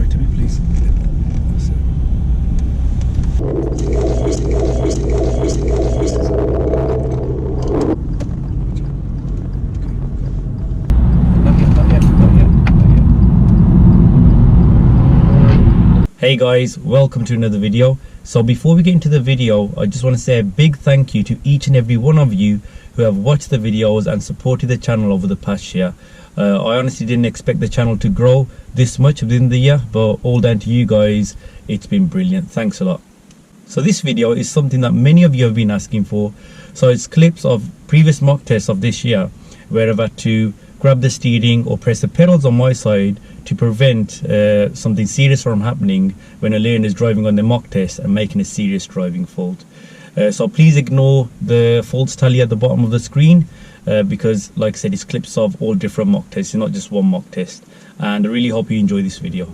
right a bit, please. Hey guys, welcome to another video. So before we get into the video, I just want to say a big thank you to each and every one of you who have watched the videos and supported the channel over the past year. I honestly didn't expect the channel to grow this much within the year, but all down to you guys. It's been brilliant. Thanks a lot. So this video is something that many of you have been asking for. So it's clips of previous mock tests of this year where I've had to grab the steering or press the pedals on my side to prevent something serious from happening when a learner is driving on the mock test and making a serious driving fault. So please ignore the faults tally at the bottom of the screen because, like I said, it's clips of all different mock tests. It's not just one mock test. And I really hope you enjoy this video.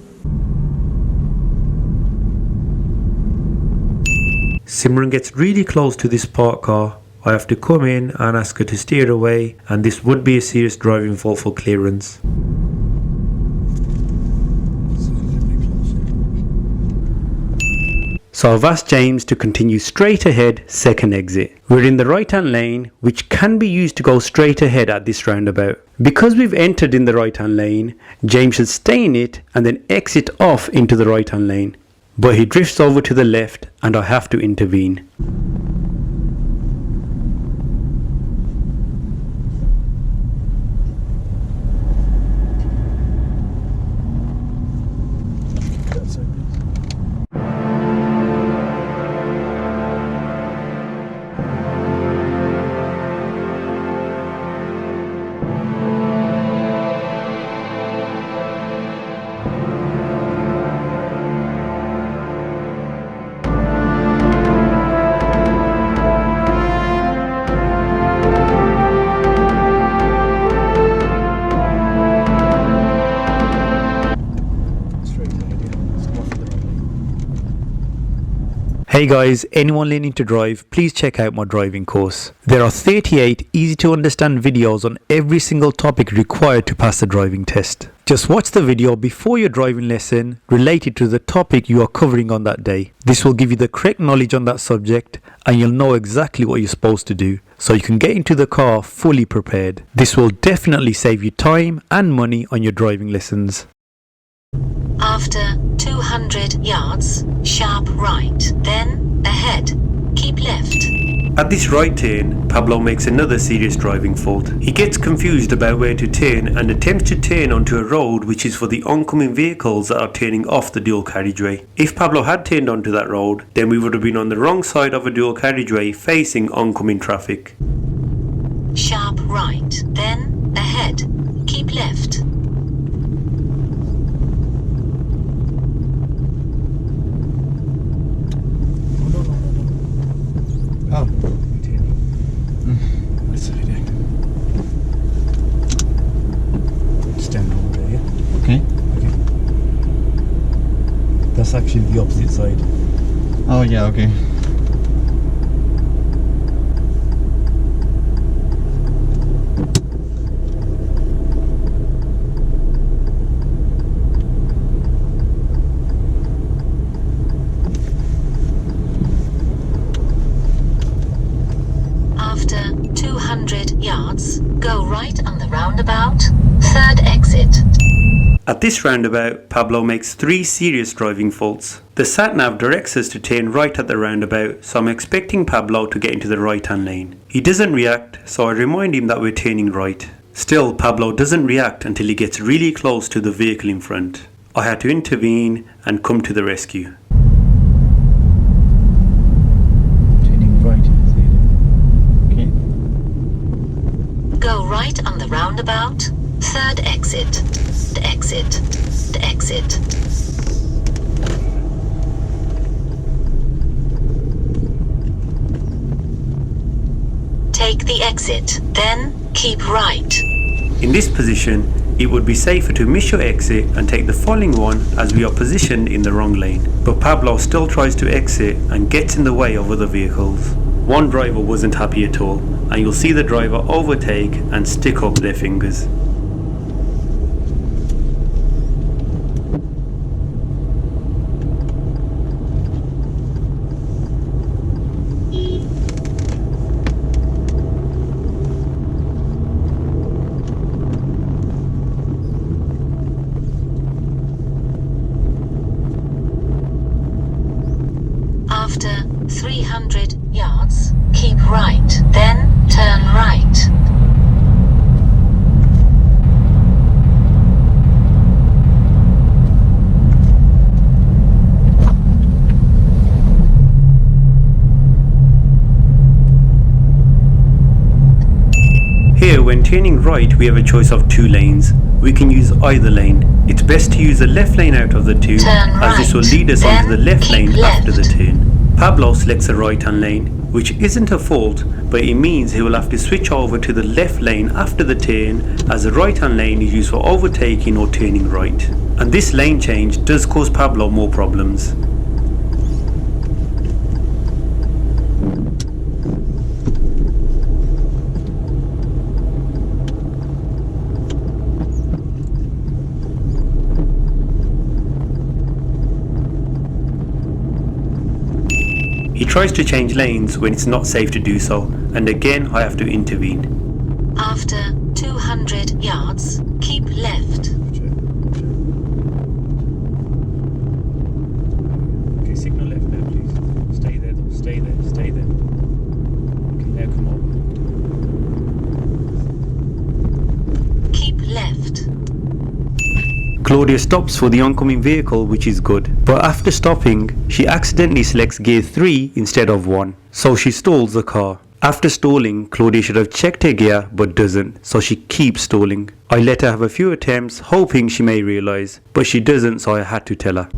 Simran gets really close to this parked car. I have to come in and ask her to steer away, and this would be a serious driving fault for clearance. So I've asked James to continue straight ahead, second exit. We're in the right hand lane, which can be used to go straight ahead at this roundabout. Because we've entered in the right hand lane, James should stay in it and then exit off into the right hand lane. But he drifts over to the left and I have to intervene. Hey guys, anyone learning to drive, please check out my driving course. There are 38 easy to understand videos on every single topic required to pass the driving test. Just watch the video before your driving lesson related to the topic you are covering on that day. This will give you the correct knowledge on that subject and you'll know exactly what you're supposed to do, so you can get into the car fully prepared. This will definitely save you time and money on your driving lessons. After 200 yards, sharp right, then ahead, keep left. At this right turn, Pablo makes another serious driving fault. He gets confused about where to turn and attempts to turn onto a road which is for the oncoming vehicles that are turning off the dual carriageway. If Pablo had turned onto that road, then we would have been on the wrong side of a dual carriageway facing oncoming traffic. Sharp right, then ahead, keep left. Oh, that's the idea. Stand over there, yeah? Okay. Okay. That's actually the opposite side. Oh yeah, okay. After 200 yards, go right on the roundabout, third exit. At this roundabout, Pablo makes 3 serious driving faults. The sat-nav directs us to turn right at the roundabout, so I'm expecting Pablo to get into the right-hand lane. He doesn't react, so I remind him that we're turning right. Still, Pablo doesn't react until he gets really close to the vehicle in front. I had to intervene and come to the rescue. Turning right. Okay. Go right on the roundabout, third exit. Exit. Exit. Take the exit, then keep right. In this position, it would be safer to miss your exit and take the following one as we are positioned in the wrong lane. But Pablo still tries to exit and gets in the way of other vehicles. One driver wasn't happy at all, and you'll see the driver overtake and stick up their fingers. 300 yards, keep right, then turn right. Here, when turning right, we have a choice of two lanes. We can use either lane. It's best to use the left lane out of the two, Turn as this will right, lead us onto the then left keep lane after the left. turn. Pablo selects the right hand lane, which isn't a fault, but it means he will have to switch over to the left lane after the turn, as the right hand lane is used for overtaking or turning right. And this lane change does cause Pablo more problems. He tries to change lanes when it's not safe to do so, and again I have to intervene. After 200 yards, keep left. Okay, signal left now, please. Stay there, though. Stay there, stay there. Okay, now come over. Keep left. Claudia stops for the oncoming vehicle, which is good, but after stopping, she accidentally selects gear 3 instead of 1, so she stalls the car. After stalling, Claudia should have checked her gear but doesn't, so she keeps stalling. I let her have a few attempts, hoping she may realise, but she doesn't, so I had to tell her.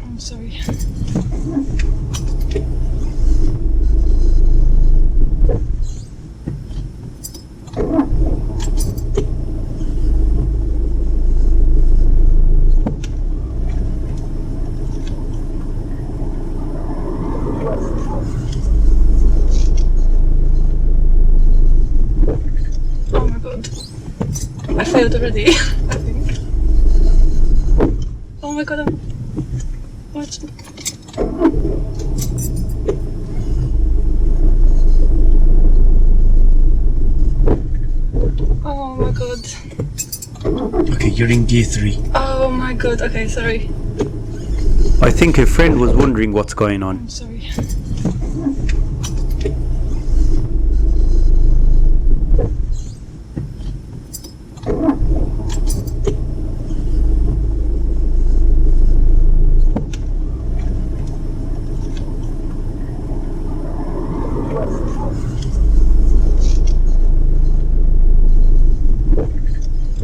I'm sorry. Oh my god. I failed already, I think. Oh my god, I'm... What? Oh my god. Okay, you're in gear 3. Oh my god, okay, sorry. I think her friend was wondering what's going on. I'm sorry.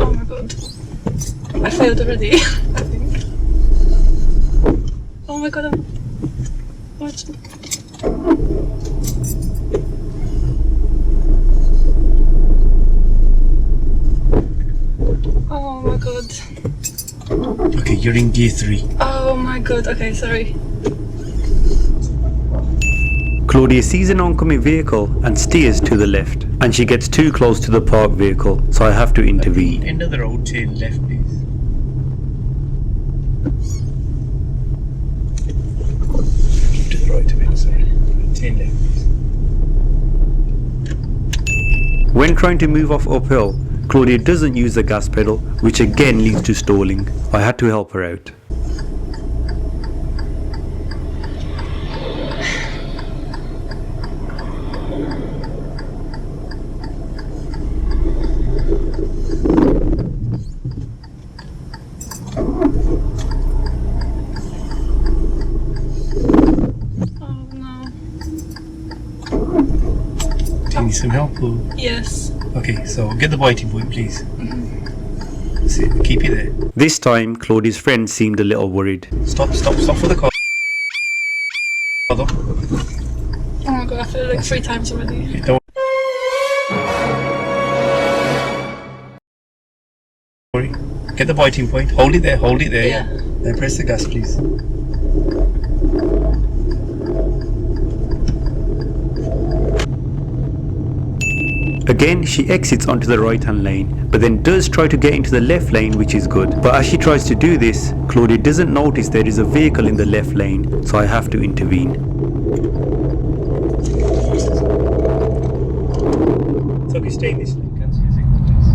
Oh my god. I failed already, I think. Oh my god, I'm... What? Oh my god. Okay, you're in gear 3. Oh my god, okay, sorry. Claudia sees an oncoming vehicle and steers to the left, and she gets too close to the parked vehicle, so I have to intervene. End of the road, turn left, please. To the right a bit, sorry. Turn left, please. When trying to move off uphill, Claudia doesn't use the gas pedal, which again leads to stalling. I had to help her out. Oh no. Do you need some help? Or? Yes. Okay, so get the biting point, please. Sit, keep it there. This time, Claudia's friend seemed a little worried. Stop for the car. Oh my god, I failed like 3 times already. Don't worry. Get the biting point. Hold it there, Yeah. Then press the gas, please. Again, she exits onto the right hand lane, but then does try to get into the left lane, which is good. But as she tries to do this, Claudia doesn't notice there is a vehicle in the left lane, so I have to intervene. It's okay, stay in this lane. Cancel your signal, please.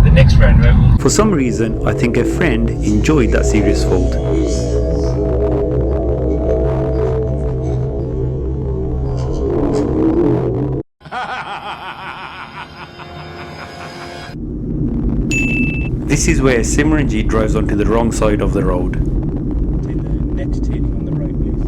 Then next roundabout. For some reason, I think a friend enjoyed that serious fault. This is where Simranji drives onto the wrong side of the road. Take the next turning on the right, please.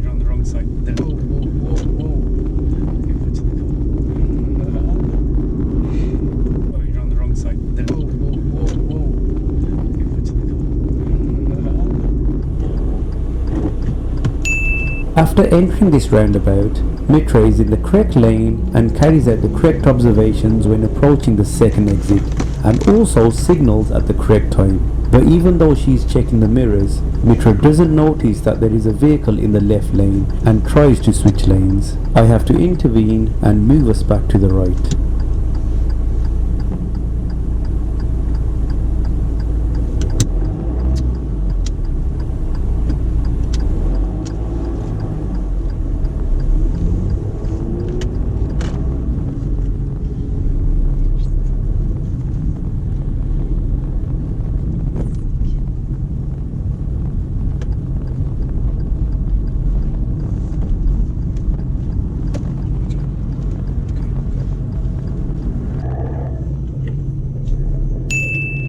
You're on the wrong side. There. Okay, put to the car. Oh, you're on the wrong side. There. Okay, put to the car. After entering this roundabout, Mitra is in the correct lane and carries out the correct observations when approaching the second exit, and also signals at the correct time. But even though she's checking the mirrors, Mitra doesn't notice that there is a vehicle in the left lane and tries to switch lanes. I have to intervene and move us back to the right.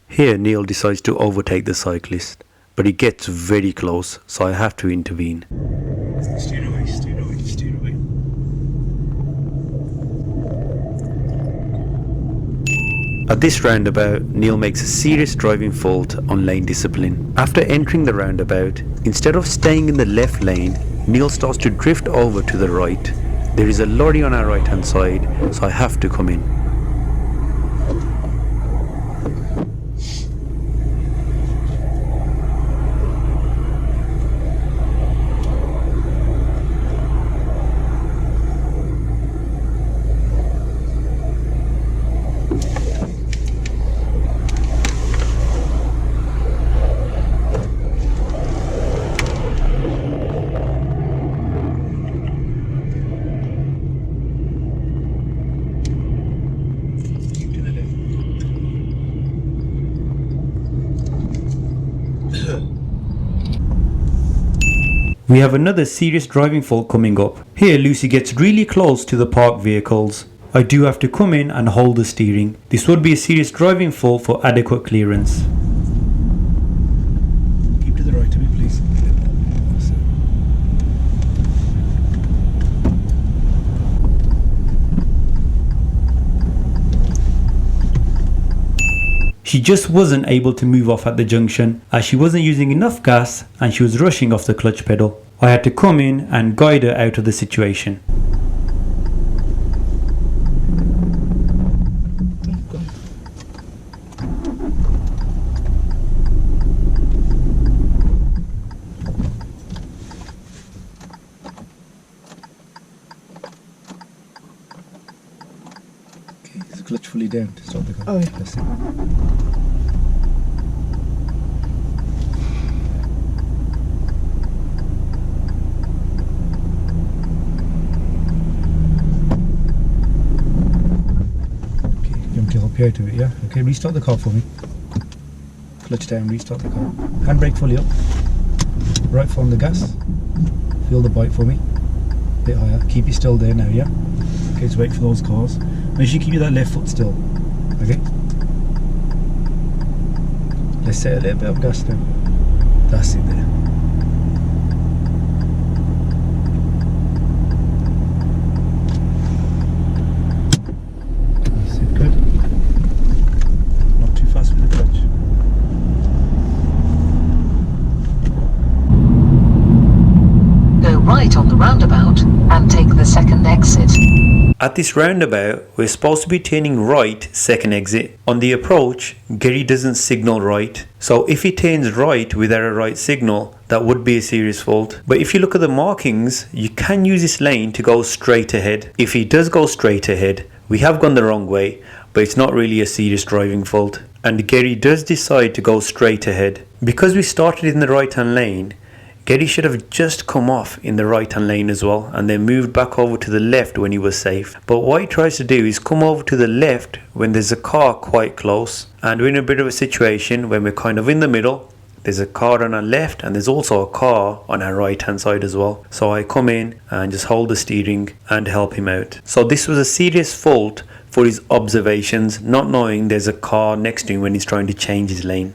Here Neil decides to overtake the cyclist, but he gets very close, so I have to intervene. Steer away, steer away, steer away. At this roundabout, Neil makes a serious driving fault on lane discipline. After entering the roundabout, instead of staying in the left lane, Neil starts to drift over to the right. There is a lorry on our right hand side, so I have to come in. We have another serious driving fault coming up. Here Lucy gets really close to the parked vehicles. I do have to come in and hold the steering. This would be a serious driving fault for adequate clearance. Keep to the right of me, please. She just wasn't able to move off at the junction as she wasn't using enough gas and she was rushing off the clutch pedal. I had to come in and guide her out of the situation. Okay, is the clutch fully down to start the car? Oh, yeah. That's it. To help you out of it, yeah? Okay, restart the car for me. Clutch down, restart the car. Handbrake fully up. Right foot on the gas. Feel the bite for me. Bit higher. Keep it still there now, yeah? Okay, so wait for those cars. Make sure you keep that left foot still. Okay? Let's set a little bit of gas down. That's it there. That's it, good. Not too fast with the clutch. Go right on the roundabout and take the second exit. At this roundabout, we're supposed to be turning right, second exit. On the approach, Gary doesn't signal right. So if he turns right without a right signal, that would be a serious fault. But if you look at the markings, you can use this lane to go straight ahead. If he does go straight ahead, we have gone the wrong way, but it's not really a serious driving fault. And Gary does decide to go straight ahead. Because we started in the right hand lane, Gary should have just come off in the right hand lane as well and then moved back over to the left when he was safe. But what he tries to do is come over to the left when there's a car quite close, and we're in a bit of a situation when we're kind of in the middle. There's a car on our left and there's also a car on our right hand side as well. So I come in and just hold the steering and help him out. So this was a serious fault for his observations, not knowing there's a car next to him when he's trying to change his lane.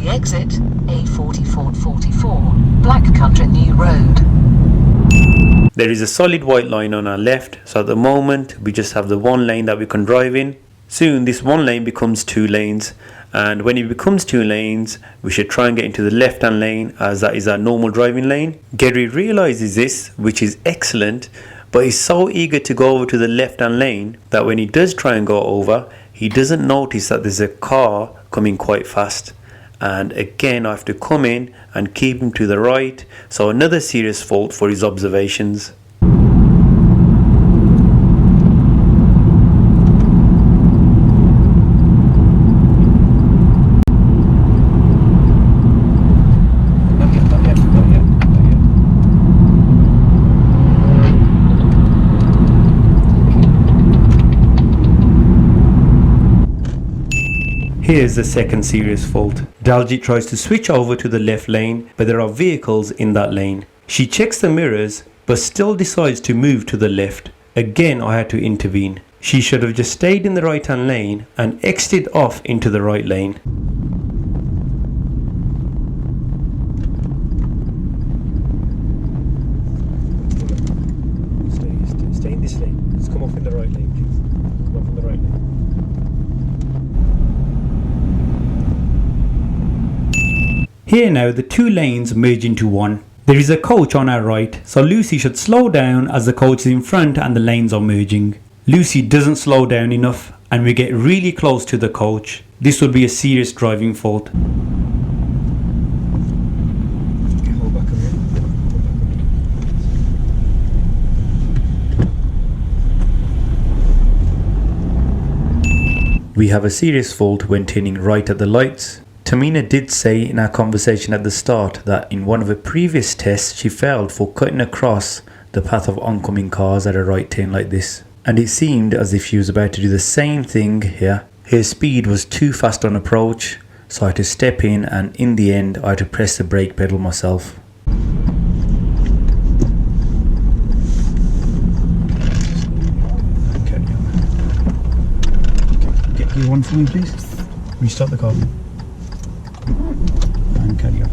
Exit A4444, Black Country New Road. There is a solid white line on our left, so at the moment we just have the one lane that we can drive in. Soon this one lane becomes two lanes, and when it becomes two lanes, we should try and get into the left hand lane, as that is our normal driving lane. Gary realizes this, which is excellent, but he's so eager to go over to the left hand lane that when he does try and go over, he doesn't notice that there's a car coming quite fast. And again I have to come in and keep him to the right, so another serious fault for his observations. Here's the second serious fault. Daljit tries to switch over to the left lane, but there are vehicles in that lane. She checks the mirrors, but still decides to move to the left. Again, I had to intervene. She should have just stayed in the right hand lane and exited off into the right lane. Stay in this lane. Let's come off in the right lane, please. Come off in the right lane. Here now the two lanes merge into one. There is a coach on our right, so Lucy should slow down as the coach is in front and the lanes are merging. Lucy doesn't slow down enough and we get really close to the coach. This would be a serious driving fault. Okay, hold back a minute. We have a serious fault when turning right at the lights. Tamina did say in our conversation at the start that in one of her previous tests she failed for cutting across the path of oncoming cars at a right turn like this. And it seemed as if she was about to do the same thing here. Her speed was too fast on approach, so I had to step in, and in the end I had to press the brake pedal myself. Okay. Get gear one for me, please. Restart the car. And carry on.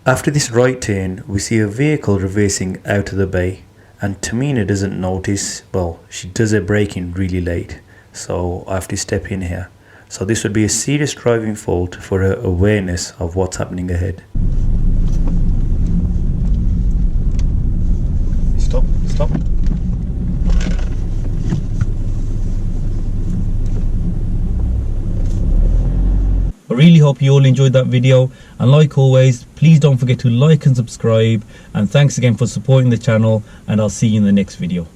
After this right turn, we see a vehicle reversing out of the bay, and Tamina doesn't notice. Well, she does her braking really late, so I have to step in here. So this would be a serious driving fault for her awareness of what's happening ahead. Stop. I really hope you all enjoyed that video, and like always, please don't forget to like and subscribe, and thanks again for supporting the channel, and I'll see you in the next video.